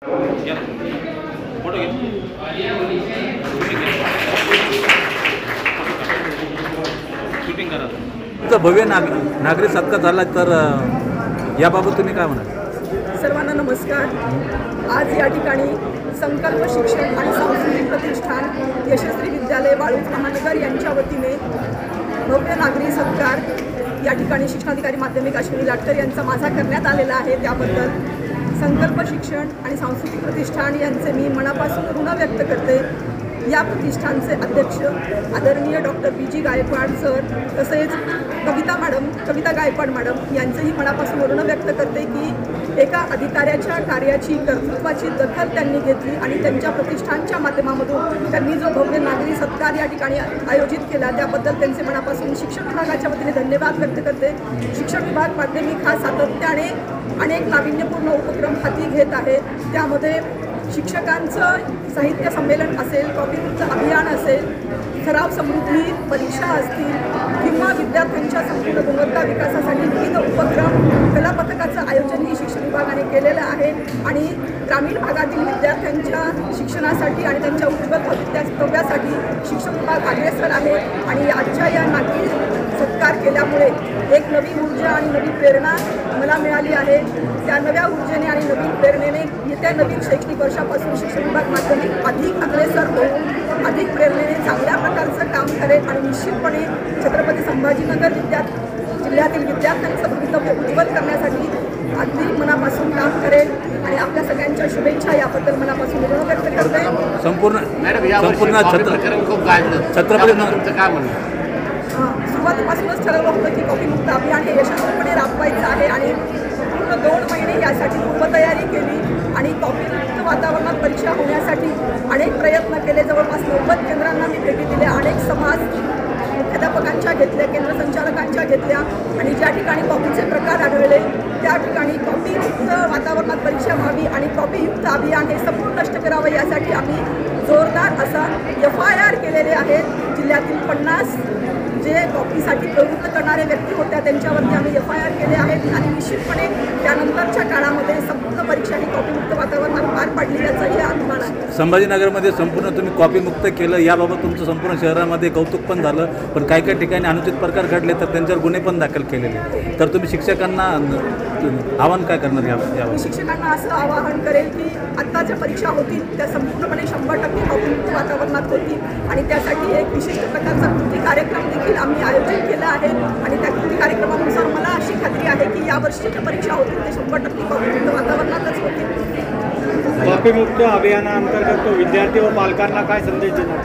Shooting करा. तुमचा भव्य नागरिक सत्कार झाला तर याबाबत तुम्ही काय म्हणाल? सर्वांना नमस्कार. आज या ठिकाणी संकल्प शिक्षण आणि सांस्कृतिक प्रतिष्ठान यशस्वी विद्यालय वाळूज महानगर यांच्या वतीने भव्य नागरी सत्कार या ठिकाणी शिक्षणाधिकारी माध्यमिक अश्विनी लाटकर यांचा माझा करण्यात आलेला आहे. त्याबद्दल संकल्प शिक्षण आणि सांस्कृतिक प्रतिष्ठान यांचे मी मनापासून ऋण व्यक्त करते. या प्रतिष्ठानचे अध्यक्ष आदरणीय डॉक्टर BG गायकवाड सर तसेच कविता गायकवाड मॅडम यांचंही मनापासून ऋण व्यक्त करते की एका अधिकाऱ्याच्या कार्याची कर्तृत्वाची दखल त्यांनी घेतली आणि त्यांच्या प्रतिष्ठानच्या माध्यमामधून त्यांनी जो भव्य नागरी सत्कार या ठिकाणी आयोजित केला त्याबद्दल त्यांचे मनापासून शिक्षण विभागाच्या वतीने धन्यवाद व्यक्त करते. शिक्षण विभाग माध्यमिक हा सातत्याने अनेक नाविन्यपूर्ण उपक्रम हाती घेत आहे. त्यामध्ये शिक्षकांचं साहित्य संमेलन असेल, कॉपीमुक्त अभियान असेल, सराव समृद्धी परीक्षा असतील किंवा विद्यार्थ्यांच्या संपूर्ण गुणवत्ता विकासासाठी विविध उपक्रम कलापथकाचं आयोजनही शिक्षण विभागाने केलेलं आहे. आणि ग्रामीण भागातील विद्यार्थ्यांच्या शिक्षणासाठी आणि त्यांच्या उज्ज्वल भवितव्यासाठी शिक्षण विभाग अग्रेसर आहे. आणि आजच्या या नागरी सत्कार केल्यामुळे एक नवी ऊर्जा आणि नवी प्रेरणा मला मिळाली आहे. त्या नव्या ऊर्जेने आणि नवीन प्रेरणेने येत्या नवीन शैक्षणिक वर्षापासून शिक्षण विभाग माध्यमिक अधिक अग्रेसर होऊन अधिक प्रेरणेने चांगल्या प्रकारचं काम करेल आणि निश्चितपणे छत्रपती संभाजीनगर जिल्ह्यातील विद्यार्थ्यांचं भवितव्य उज्ज्वल करण्यासाठी अगदी मनापासून काम करेल. आणि आपल्या सगळ्यांच्या शुभेच्छा याबद्दल मनापासून ऋण व्यक्त करते. संपूर्ण सुरुवातीपासूनच ठरवलं होतं की कॉपीमुक्त अभियान हे यशस्वीपणे राबवायचं आहे आणि पूर्ण 2 महिने यासाठी पूर्वतयारी केली आणि कॉपीमुक्त वातावरणात परीक्षा होण्यासाठी अनेक प्रयत्न केले. जवळपास 90 केंद्रांना मी भेटी दिल्या, अनेक समाज मुख्याध्यापकांच्या घेतल्या, केंद्र संचालकांच्या घेतल्या आणि ज्या ठिकाणी कॉपीचे प्रकार आढळले त्या ठिकाणी कॉपीमुक्त वातावरणात परीक्षा व्हावी आणि कॉपीयुक्त अभियान हे संपूर्ण नष्ट करावं यासाठी आम्ही जोरदार असा FIR केलेले आहेत. जिल्ह्यातील 50 जे कॉपीसाठी प्रवृत्त करणारे व्यक्ती होत्या त्यांच्यावरती आम्ही FIR केले आहेत आणि निश्चितपणे त्यानंतरच्या काळामध्ये संपूर्ण परीक्षा ही कॉपीमुक्त वातावरणात पार पाडली याचाही अभिमान आहे. संभाजीनगरमध्ये संपूर्ण तुम्ही कॉपीमुक्त केलं याबाबत तुमचं संपूर्ण शहरामध्ये कौतुक पण झालं, पण काही काही ठिकाणी अनुचित प्रकार घडले तर त्यांच्यावर गुन्हे पण दाखल केलेले. तर तुम्ही शिक्षकांना आवाहन काय करणार यावर? शिक्षकांना असं आवाहन करेल की आत्ताच्या परीक्षा होतील त्या संपूर्णपणे 100% कॉपीमुक्त वातावरणात होतील आणि त्यासाठी एक विशिष्ट प्रकारचा कृती कार्यक्रम देखील आम्ही आयोजित केला आहे. आणि त्या कृती कार्यक्रमानुसार मला अशी खात्री आहे की यावर्षीच्या परीक्षा होतील ते 100% कॉपीमुक्त वातावरणातच होतील. कॉपीमुक्त अभियानाअंतर्गत विद्यार्थी व पालकांना काय संदेश देणार?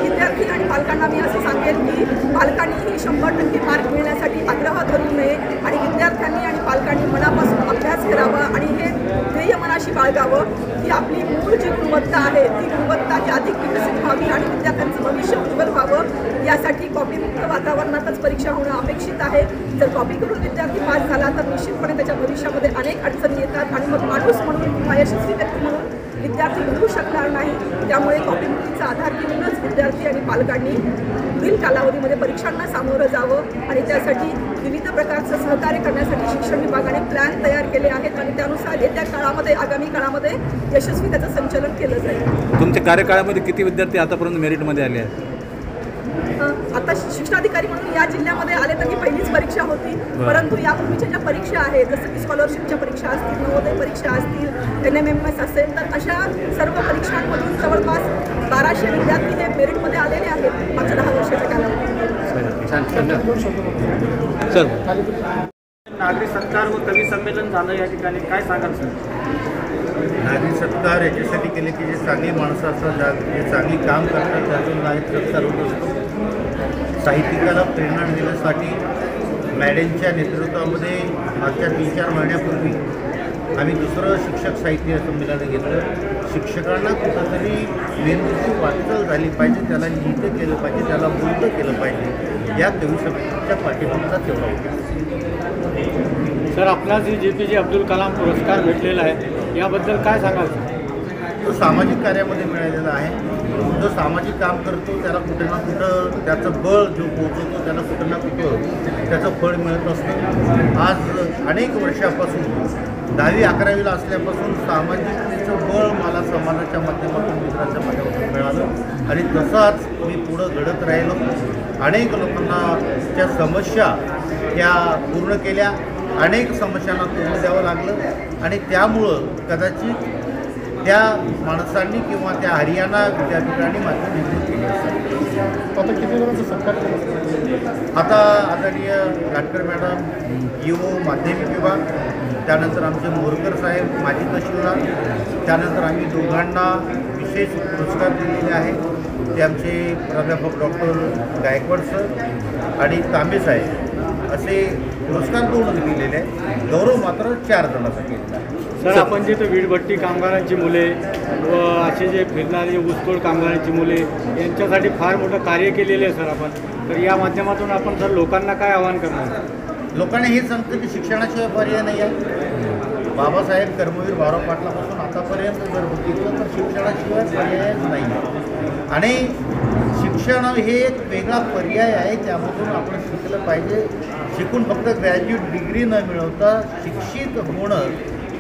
विद्यार्थी आणि पालकांना मी असं सांगेन की पालकांनीही 100% मार्क मिळण्यासाठी आग्रह धरू नये आणि विद्यार्थ्यांनी आणि पालकांनी मनापासून अभ्यास करावा आणि हे ध्येय मनाशी बाळगावं की आपली मूळ जी गुणवत्ता आहे ती गुणवत्ता ही अधिक विकसित व्हावी आणि विद्यार्थ्यांचं भविष्य उज्ज्वल व्हावं यासाठी कॉपीमुक्त वातावरणातच परीक्षा होणं अपेक्षित आहे. जर कॉपी करून विद्यार्थी पास झाला तर निश्चितपणे त्याच्या भविष्यामध्ये अनेक अडचणी येतात आणि मग माणूस म्हणून किंवा यशस्वी व्यक्ती म्हणून विद्यार्थी घडू शकणार नाही. त्यामुळे कॉपीमुक्तीचा आधार घेऊनच विद्यार्थी आणि पालकांनी पुढील कालावधीमध्ये परीक्षांना सामोरं जावं आणि त्यासाठी विविध प्रकारचं सहकार्य करण्यासाठी शिक्षण विभागाने प्लॅन तयार केले आहेत आणि त्यानुसार येत्या काळामध्ये आगामी काळामध्ये यशस्वी त्याचं संचालन केलं जाईल. तुमच्या कार्यकाळामध्ये किती विद्यार्थी आतापर्यंत मेरिटमध्ये आले आहेत? आता शिक्षणाधिकारी म्हणून या जिल्ह्यामध्ये आले तर ही पहिलीच परीक्षा होती, परंतु यापूर्वीच्या ज्या परीक्षा आहेत जसं की स्कॉलरशिपच्या परीक्षा असतील, नवोदय परीक्षा असतील, NMMS असेल तर अशा सर्व परीक्षांमधून जवळपास 1200 विद्यार्थी हे मेरिटमध्ये आलेले आहेत मागच्या 10 वर्षाच्या कालावधीत. नागरी सत्कार व कवी संमेलन झालं या ठिकाणी, काय सांगाल सर? नागरी सत्कार याच्यासाठी केले की जे चांगली माणसं असतात, जे चांगली काम करतात त्यातून नागरिक सत्कार होत असतो. साहित्यिकाला प्रेरणा देण्यासाठी मॅडमच्या नेतृत्वामध्ये मागच्या 3-4 महिन्यापूर्वी आम्ही दुसरं शिक्षक साहित्य संमेलन घेतलं. शिक्षकांना कुठंतरी मेंदूची वाटचाल झाली पाहिजे, त्याला लिहितं केलं पाहिजे, त्याला बोलतं केलं पाहिजे, या कवी संमेलनाच्या पाठीमागचा तेवढा होता. सर, आपला जी JPJ अब्दुल कलाम पुरस्कार भेटलेला आहे याबद्दल काय सांगाल? तो सामाजिक कार्यामध्ये मिळालेला आहे. जो सामाजिक काम करतो त्याला कुठे ना कुठं त्याचं बळ जो पोचवतो त्याला कुठं ना कुठं त्याचं फळ मिळत असतं. आज अनेक वर्षापासून 10वी 11वीला असल्यापासून सामाजिकतेचं समाजाच्या माध्यमातून मित्राच्या माध्यमातून मिळालं आणि तसाच मी पुढं घडत राहिलो. अनेक लोकांना त्या समस्या त्या पूर्ण केल्या, अनेक समस्यांना तोंड द्यावं लागलं आणि त्यामुळं कदाचित त्या माणसांनी किंवा त्या हरियाणा विद्यापीठाने माझी निवडणूक केली असेल. आता किती जणांचा सत्कार केला? आता आदरणीय लाटकर मॅडम, EO माध्यमिक विभाग, त्यानंतर आमचे मोरकर साहेब माजी तहसीलदार, त्यानंतर आम्ही दोघांना विशेष पुरस्कार दिलेले आहेत. ते आमचे प्राध्यापक डॉक्टर गायकवाड सर आणि तांबे साहेब असे पुरस्कार दोन दिलेले आहे. गौरव मात्र 4 जणांचा केलेला आहे. सर, आपण जे तर वीटभट्टी कामगारांची मुले व असे जे फिरणारे ऊसतोड कामगारांची मुले यांच्यासाठी फार मोठं कार्य केलेलं आहे सर आपण. तर या माध्यमातून आपण सर लोकांना काय आवाहन करणार? लोकांना हे सांगतं की शिक्षणाशिवाय पर्याय नाही आहे. बाबासाहेब कर्मवीर भाऊराव पाटलापासून आतापर्यंत जर बघितलं तर शिक्षणाशिवाय पर्यायच नाही आहे आणि शिक्षण हे एक वेगळा पर्याय आहे. त्यामधून आपण शिकलं पाहिजे. शिकून फक्त ग्रॅज्युएट डिग्री न मिळवता शिक्षित होणं,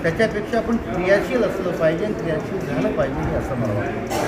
त्याच्यापेक्षा आपण क्रियाशील असलं पाहिजे आणि क्रियाशील झालं पाहिजे असं मला वाटतं.